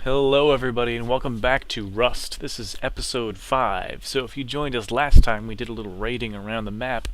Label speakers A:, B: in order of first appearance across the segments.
A: Hello everybody and welcome back to Rust. This is episode 5. So if you joined us last time, we did a little raiding around the map,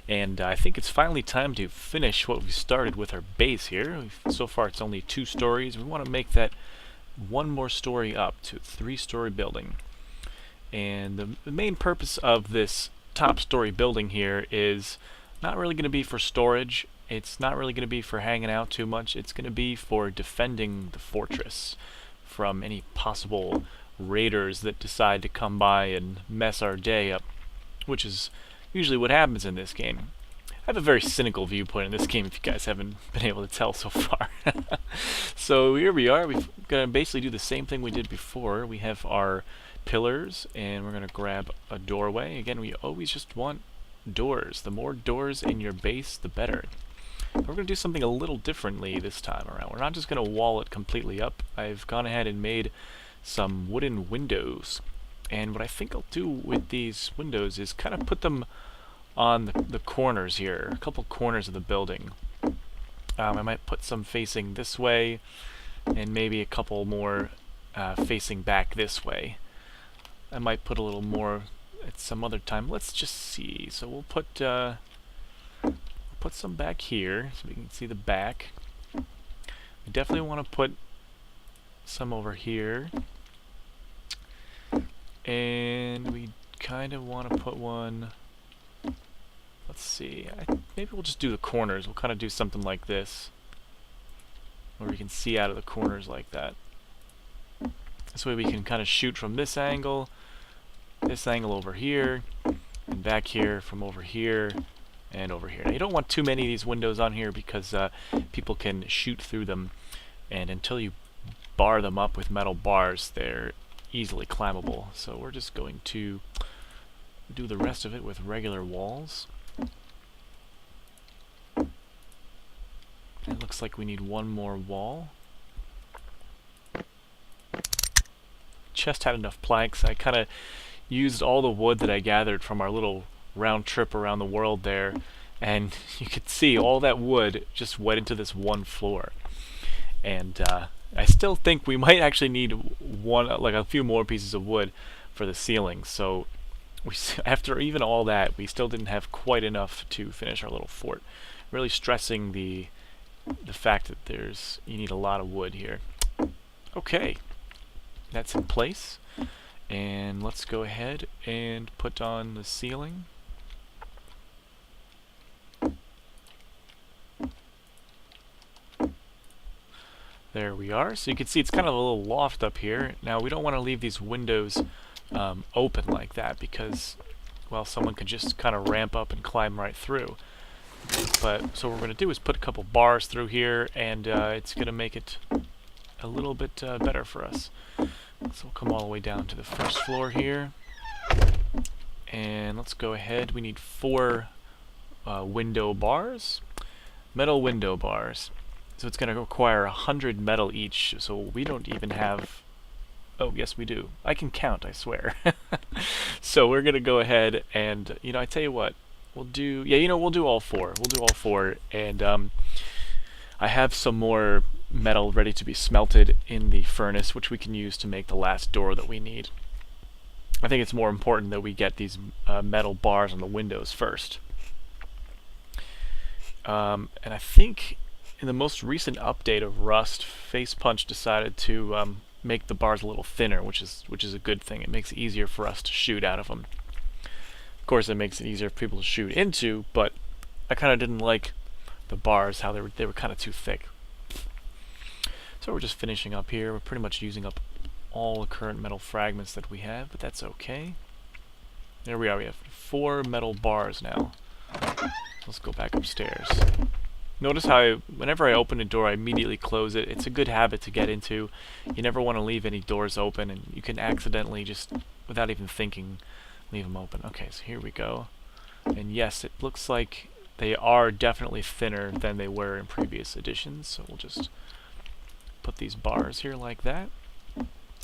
A: and I think it's finally time to finish what we started with our base here. So far it's only 2 stories. We want to make that one more story up to a 3-story building. And the main purpose of this top story building here is not really going to be for storage. It's not really going to be for hanging out too much. It's going to be for defending the fortress from any possible raiders that decide to come by and mess our day up, which is usually what happens in this game. I have a very cynical viewpoint in this game, if you guys haven't been able to tell so far. So here we are. We're going to basically do the same thing we did before. We have our pillars, and we're going to grab a doorway. Again, we always just want doors. The more doors in your base, the better. We're going to do something a little differently this time around. We're not just going to wall it completely up. I've gone ahead and made some wooden windows. And what I think I'll do with these windows is kind of put them on the corners here, a couple corners of the building. I might put some facing this way, and maybe a couple more facing back this way. I might put a little more at some other time. Let's just see. So we'll put some back here so we can see the back. We definitely want to put some over here, and we kind of want to put one, let's see, maybe we'll just do the corners. We'll kind of do something like this where we can see out of the corners like that. This way we can kind of shoot from this angle over here, and back here from over here and over here. Now, you don't want too many of these windows on here because people can shoot through them, and until you bar them up with metal bars, they're easily climbable. So we're just going to do the rest of it with regular walls. It looks like we need one more wall. Chest had enough planks. I kind of used all the wood that I gathered from our little round trip around the world there, and you could see all that wood just went into this one floor. And I still think we might actually need a few more pieces of wood for the ceiling. So after even all that, we still didn't have quite enough to finish our little fort. Really stressing the fact that you need a lot of wood here. Okay, that's in place. And let's go ahead and put on the ceiling. There we are. So you can see it's kind of a little loft up here. Now we don't want to leave these windows open like that because, well, someone could just kind of ramp up and climb right through. But so what we're going to do is put a couple bars through here, and it's going to make it a little bit better for us. So we'll come all the way down to the first floor here, and let's go ahead. We need 4 window bars, metal window bars. So it's going to require 100 metal each, so we don't even have... Oh, yes we do. I can count, I swear. So we're going to go ahead and, I tell you what, we'll do... Yeah, we'll do all 4. We'll do all 4, and I have some more metal ready to be smelted in the furnace, which we can use to make the last door that we need. I think it's more important that we get these metal bars on the windows first. And I think in the most recent update of Rust, Facepunch decided to make the bars a little thinner, which is a good thing. It makes it easier for us to shoot out of them. Of course, it makes it easier for people to shoot into, but I kind of didn't like the bars, how they were kind of too thick. So we're just finishing up here. We're pretty much using up all the current metal fragments that we have, but that's okay. There we are. We have 4 metal bars now. Let's go back upstairs. Notice how whenever I open a door, I immediately close it. It's a good habit to get into. You never want to leave any doors open, and you can accidentally just, without even thinking, leave them open. Okay, so here we go. And yes, it looks like they are definitely thinner than they were in previous editions, so we'll just put these bars here like that.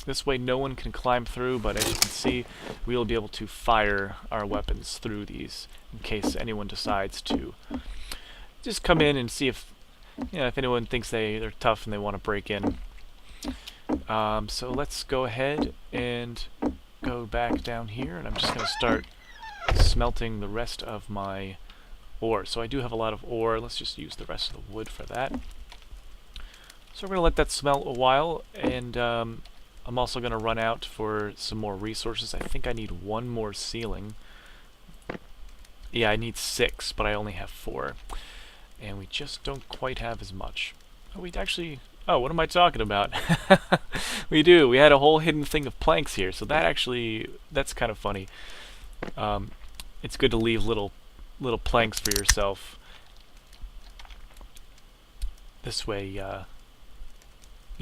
A: This way no one can climb through, but as you can see, we'll be able to fire our weapons through these in case anyone decides to just come in and see if, if anyone thinks they're tough and they want to break in. So let's go ahead and go back down here, and I'm just going to start smelting the rest of my ore. So I do have a lot of ore. Let's just use the rest of the wood for that. So we're going to let that smelt a while, and I'm also going to run out for some more resources. I think I need one more ceiling. Yeah, I need 6, but I only have 4. And we just don't quite have as much. Oh, we actually... Oh, what am I talking about? We do. We had a whole hidden thing of planks here, so that actually... That's kind of funny. It's good to leave little planks for yourself. This way, you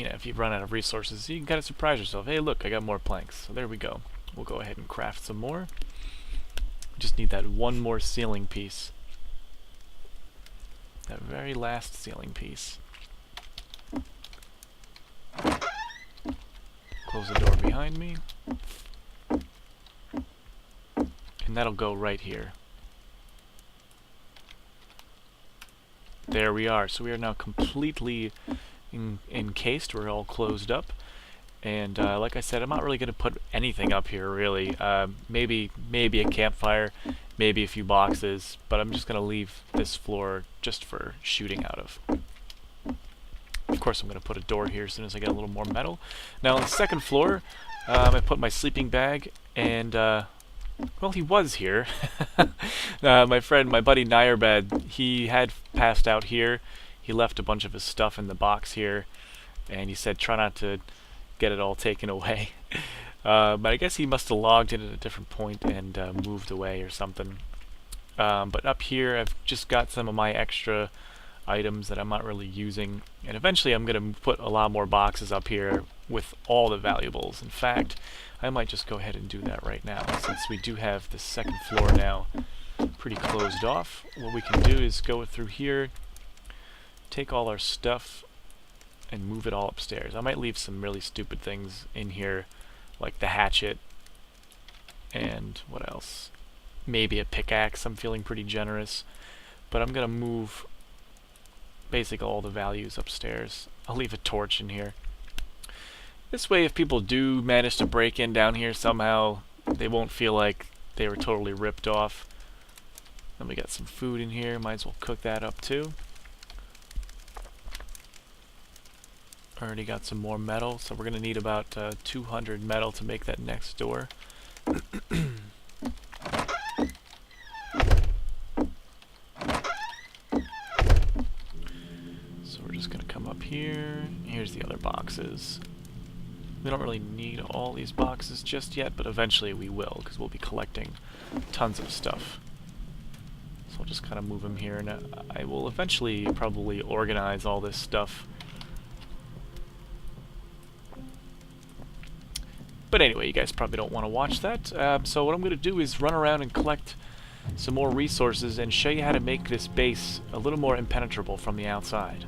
A: know, if you run out of resources, you can kind of surprise yourself. Hey, look, I got more planks. So there we go. We'll go ahead and craft some more. Just need that one more ceiling piece. That very last ceiling piece. Close the door behind me. And that'll go right here. There we are. So we are now completely encased. We're all closed up. And like I said, I'm not really going to put anything up here, really. Maybe a campfire, maybe a few boxes, but I'm just going to leave this floor just for shooting out of. Of course, I'm going to put a door here as soon as I get a little more metal. Now, on the second floor, I put my sleeping bag, and, well, he was here. My buddy Nyrbad, he had passed out here. He left a bunch of his stuff in the box here, and he said try not to get it all taken away. But I guess he must have logged in at a different point and moved away or something. But up here I've just got some of my extra items that I'm not really using, and eventually I'm going to put a lot more boxes up here with all the valuables. In fact, I might just go ahead and do that right now, since we do have the second floor now pretty closed off. What we can do is go through here, take all our stuff, and move it all upstairs. I might leave some really stupid things in here, like the hatchet, and what else? Maybe a pickaxe. I'm feeling pretty generous. But I'm going to move basically all the values upstairs. I'll leave a torch in here. This way, if people do manage to break in down here somehow, they won't feel like they were totally ripped off. Then we got some food in here. Might as well cook that up too. Already got some more metal, so we're going to need about 200 metal to make that next door. So we're just going to come up here. Here's the other boxes. We don't really need all these boxes just yet, but eventually we will, because we'll be collecting tons of stuff. So I'll just kind of move them here, and I will eventually probably organize all this stuff. But anyway, you guys probably don't want to watch that. So what I'm going to do is run around and collect some more resources and show you how to make this base a little more impenetrable from the outside.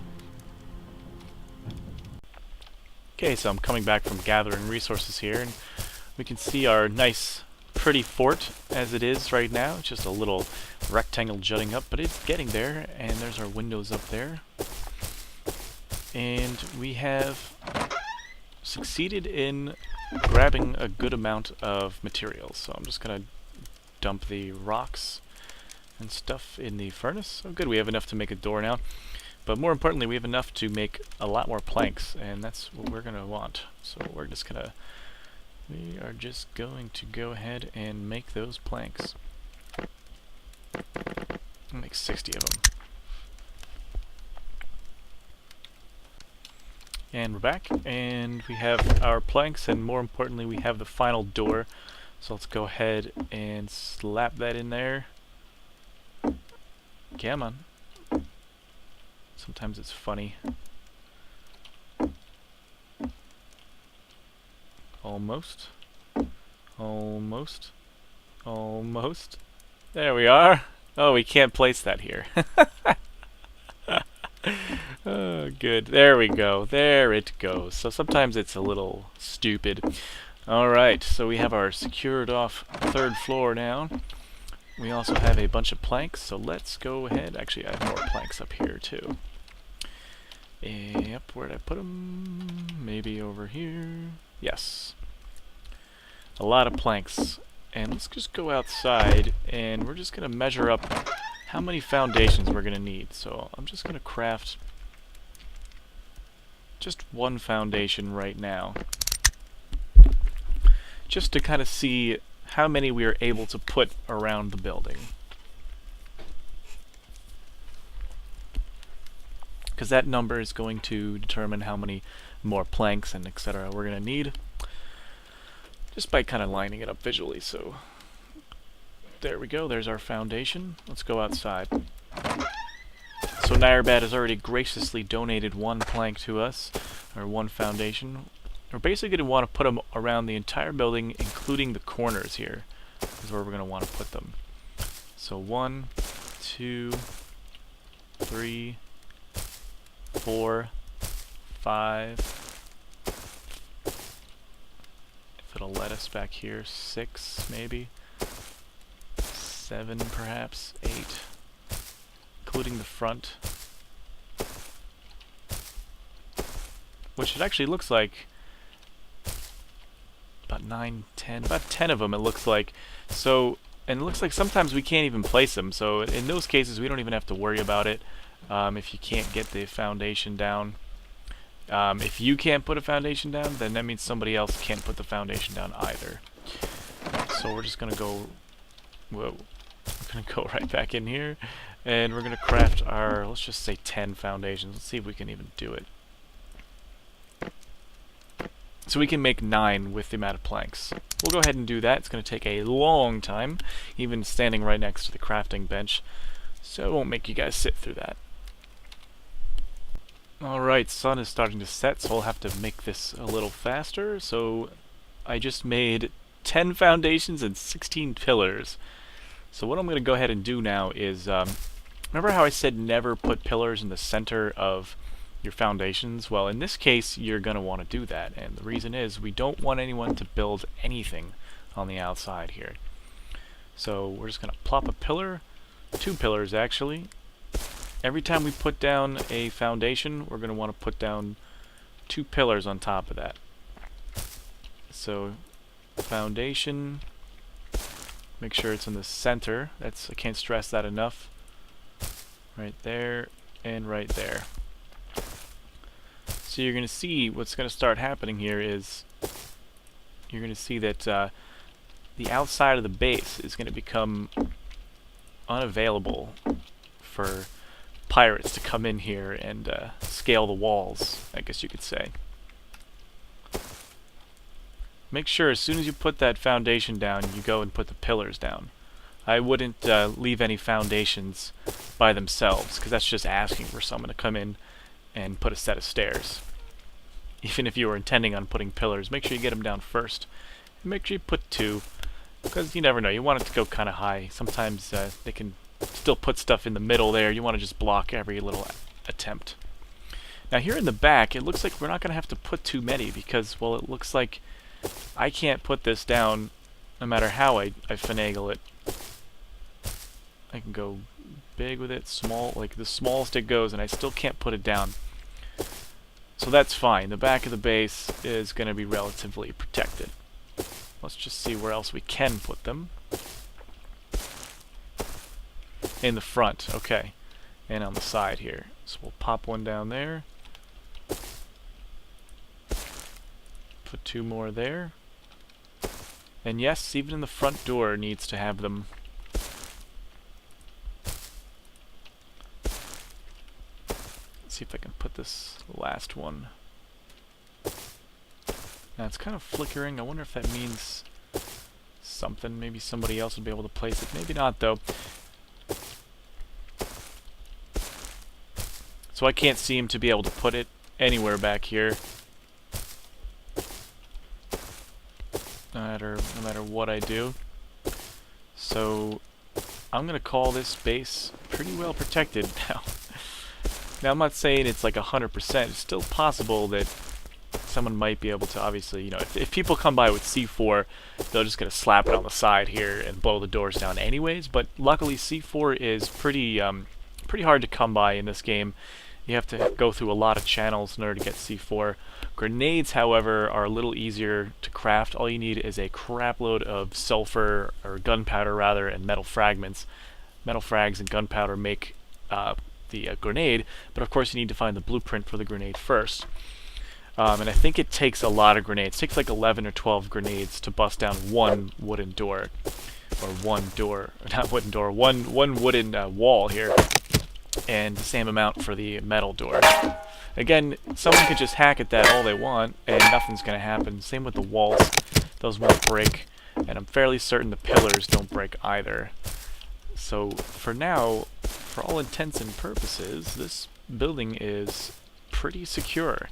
A: Okay, so I'm coming back from gathering resources here, and we can see our nice, pretty fort as it is right now. It's just a little rectangle jutting up, but it's getting there, and there's our windows up there. And we have succeeded in grabbing a good amount of materials. So I'm just going to dump the rocks and stuff in the furnace. Oh good, we have enough to make a door now. But more importantly, we have enough to make a lot more planks, and that's what we're going to want. So we are just going to go ahead and make those planks. I'll make 60 of them. And we're back, and we have our planks, and more importantly, we have the final door. So let's go ahead and slap that in there. Come on. Sometimes it's funny. Almost. Almost. Almost. There we are. Oh, we can't place that here. Oh, good. There we go. There it goes. So sometimes it's a little stupid. Alright, so we have our secured off third floor now. We also have a bunch of planks, so let's go ahead. Actually, I have more planks up here too. Yep, where'd I put them? Maybe over here. Yes. A lot of planks. And let's just go outside, and we're just going to measure up how many foundations we're going to need. So I'm just going to craft just one foundation right now, just to kind of see how many we are able to put around the building. Because that number is going to determine how many more planks and etc. we're going to need, just by kind of lining it up visually. So there we go, there's our foundation. Let's go outside. So Nyrbad has already graciously donated one plank to us, or one foundation. We're basically going to want to put them around the entire building, including the corners here, is where we're going to want to put them. So 1, 2, 3, 4, 5, if it'll let us back here, 6 maybe, 7 perhaps, 8, including the front, which it actually looks like about 9, 10, about 10 of them it looks like. So, and it looks like sometimes we can't even place them, so in those cases we don't even have to worry about it. If you can't get the foundation down, if you can't put a foundation down, then that means somebody else can't put the foundation down either. So we're just gonna go, whoa, we're gonna go right back in here, and we're gonna craft our, let's just say 10 foundations. Let's see if we can even do it. So we can make 9 with the amount of planks. We'll go ahead and do that. It's going to take a long time, even standing right next to the crafting bench, so it won't make you guys sit through that. Alright, sun is starting to set, so I'll have to make this a little faster. So I just made 10 foundations and 16 pillars. So what I'm going to go ahead and do now is, remember how I said never put pillars in the center of your foundations? Well, in this case, you're going to want to do that, and the reason is we don't want anyone to build anything on the outside here. So we're just going to plop a pillar, 2 pillars actually. Every time we put down a foundation, we're going to want to put down 2 pillars on top of that. So foundation, make sure it's in the center. That's, I can't stress that enough. Right there and right there. So you're going to see what's going to start happening here is you're going to see that the outside of the base is going to become unavailable for pirates to come in here and scale the walls, I guess you could say. Make sure as soon as you put that foundation down, you go and put the pillars down. I wouldn't leave any foundations by themselves, because that's just asking for someone to come in and put a set of stairs. Even if you were intending on putting pillars, make sure you get them down first. And make sure you put 2, because you never know, you want it to go kind of high. Sometimes they can still put stuff in the middle there. You want to just block every little attempt. Now here in the back, it looks like we're not going to have to put too many, because, well, it looks like I can't put this down no matter how I finagle it. I can go big with it, small, like the smallest it goes, and I still can't put it down. So that's fine. The back of the base is going to be relatively protected. Let's just see where else we can put them. In the front, okay. And on the side here. So we'll pop one down there. Put 2 more there. And yes, even in the front door needs to have them. See if I can put this last one. Now it's kind of flickering. I wonder if that means something. Maybe somebody else would be able to place it. Maybe not, though. So I can't seem to be able to put it anywhere back here. No matter what I do. So I'm gonna call this base pretty well protected now. Now, I'm not saying it's like 100%. It's still possible that someone might be able to, obviously, you know, if people come by with C4, they're just going to slap it on the side here and blow the doors down anyways. But luckily, C4 is pretty hard to come by in this game. You have to go through a lot of channels in order to get C4. Grenades, however, are a little easier to craft. All you need is a crap load of sulfur, or gunpowder rather, and metal fragments. Metal frags and gunpowder make the grenade, but of course you need to find the blueprint for the grenade first. And I think it takes a lot of grenades. It takes like 11 or 12 grenades to bust down one wooden door. Or one door, not wooden door, one wooden wall here. And the same amount for the metal door. Again, someone could just hack at that all they want, and nothing's going to happen. Same with the walls. Those won't break. And I'm fairly certain the pillars don't break either. So, for now, for all intents and purposes, this building is pretty secure.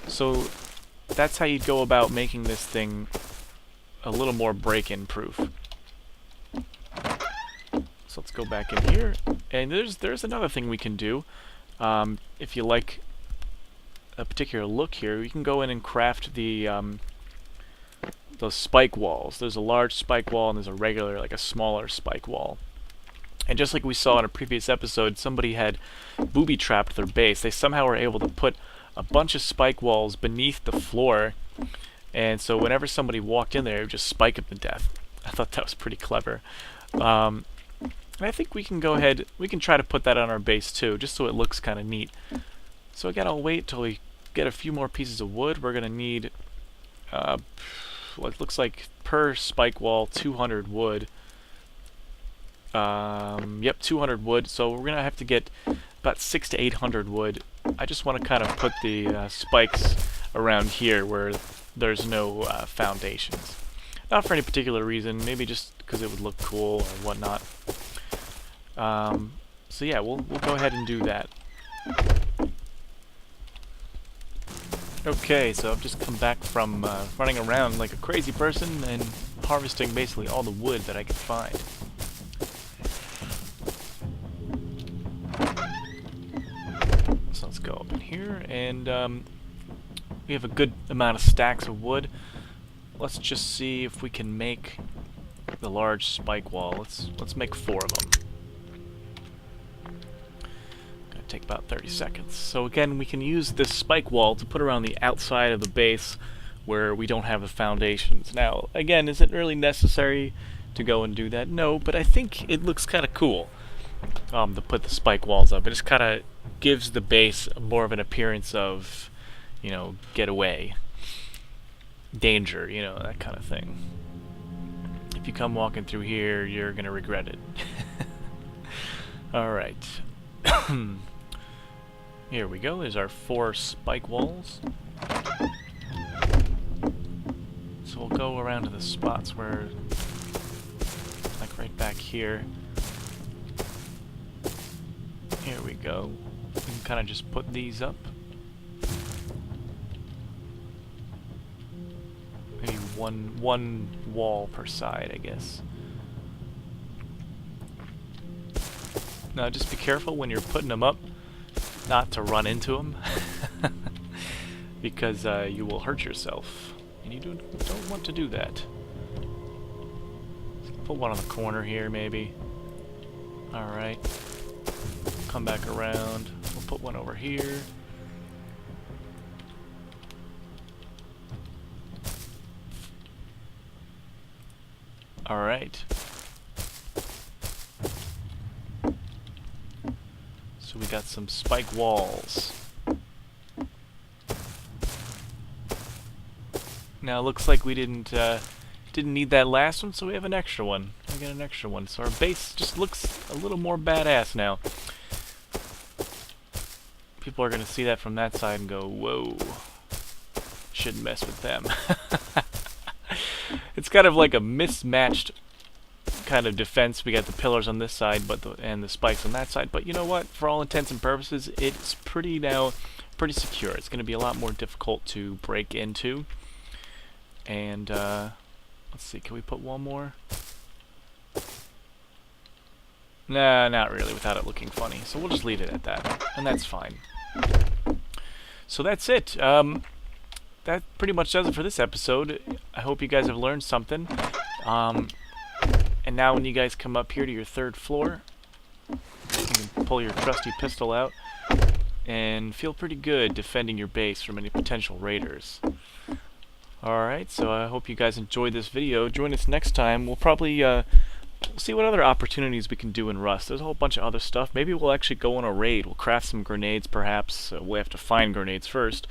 A: So, that's how you'd go about making this thing a little more break-in proof. So let's go back in here, and there's another thing we can do. If you like a particular look here, you can go in and craft the those spike walls. There's a large spike wall and there's a regular, like a smaller spike wall. And just like we saw in a previous episode, somebody had booby-trapped their base. They somehow were able to put a bunch of spike walls beneath the floor, and so whenever somebody walked in there, it would just spike them to death. I thought that was pretty clever. And I think we can go ahead, we can try to put that on our base too, just so it looks kind of neat. So again, I'll wait till we get a few more pieces of wood. We're going to need, what looks like per spike wall, 200 wood. Yep, 200 wood, so we're going to have to get about 600 to 800 wood. I just want to kind of put the spikes around here where there's no foundations. Not for any particular reason, maybe just because it would look cool or whatnot. So yeah, we'll go ahead and do that. Okay, so I've just come back from running around like a crazy person and harvesting basically all the wood that I could find. So let's go up in here, and we have a good amount of stacks of wood. Let's just see if we can make the large spike wall. Let's make 4 of them. Gonna take about 30 seconds. So again, we can use this spike wall to put around the outside of the base where we don't have the foundations. Now, again, is it really necessary to go and do that? No, but I think it looks kind of cool to put the spike walls up. It just kind of gives the base more of an appearance of, you know, get away. Danger, you know, that kind of thing. If you come walking through here, you're gonna regret it. Alright. Here we go, there's our 4 spike walls. So we'll go around to the spots where, like right back here. Here we go. We can kind of just put these up. Maybe one wall per side, I guess. Now just be careful when you're putting them up not to run into them, because you will hurt yourself, and you don't want to do that. Let's put one on the corner here, maybe. Alright. Come back around. We'll put one over here. Alright. So we got some spike walls. Now it looks like we didn't need that last one, so we have an extra one. We got an extra one. So our base just looks a little more badass now. People are gonna see that from that side and go, whoa. Shouldn't mess with them. It's kind of like a mismatched kind of defense. We got the pillars on this side, and the spikes on that side. But you know what? For all intents and purposes, it's pretty secure. It's going to be a lot more difficult to break into. And let's see. Can we put one more? Nah, not really. Without it looking funny. So we'll just leave it at that, and that's fine. So that's it. That pretty much does it for this episode. I hope you guys have learned something. And now when you guys come up here to your 3rd floor, you can pull your trusty pistol out, and feel pretty good defending your base from any potential raiders. Alright, so I hope you guys enjoyed this video. Join us next time. We'll probably see what other opportunities we can do in Rust. There's a whole bunch of other stuff. Maybe we'll actually go on a raid. We'll craft some grenades, perhaps. We'll have to find grenades first.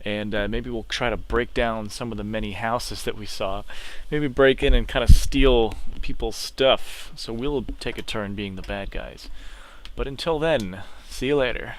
A: And maybe we'll try to break down some of the many houses that we saw. Maybe break in and kind of steal people's stuff. So we'll take a turn being the bad guys. But until then, see you later.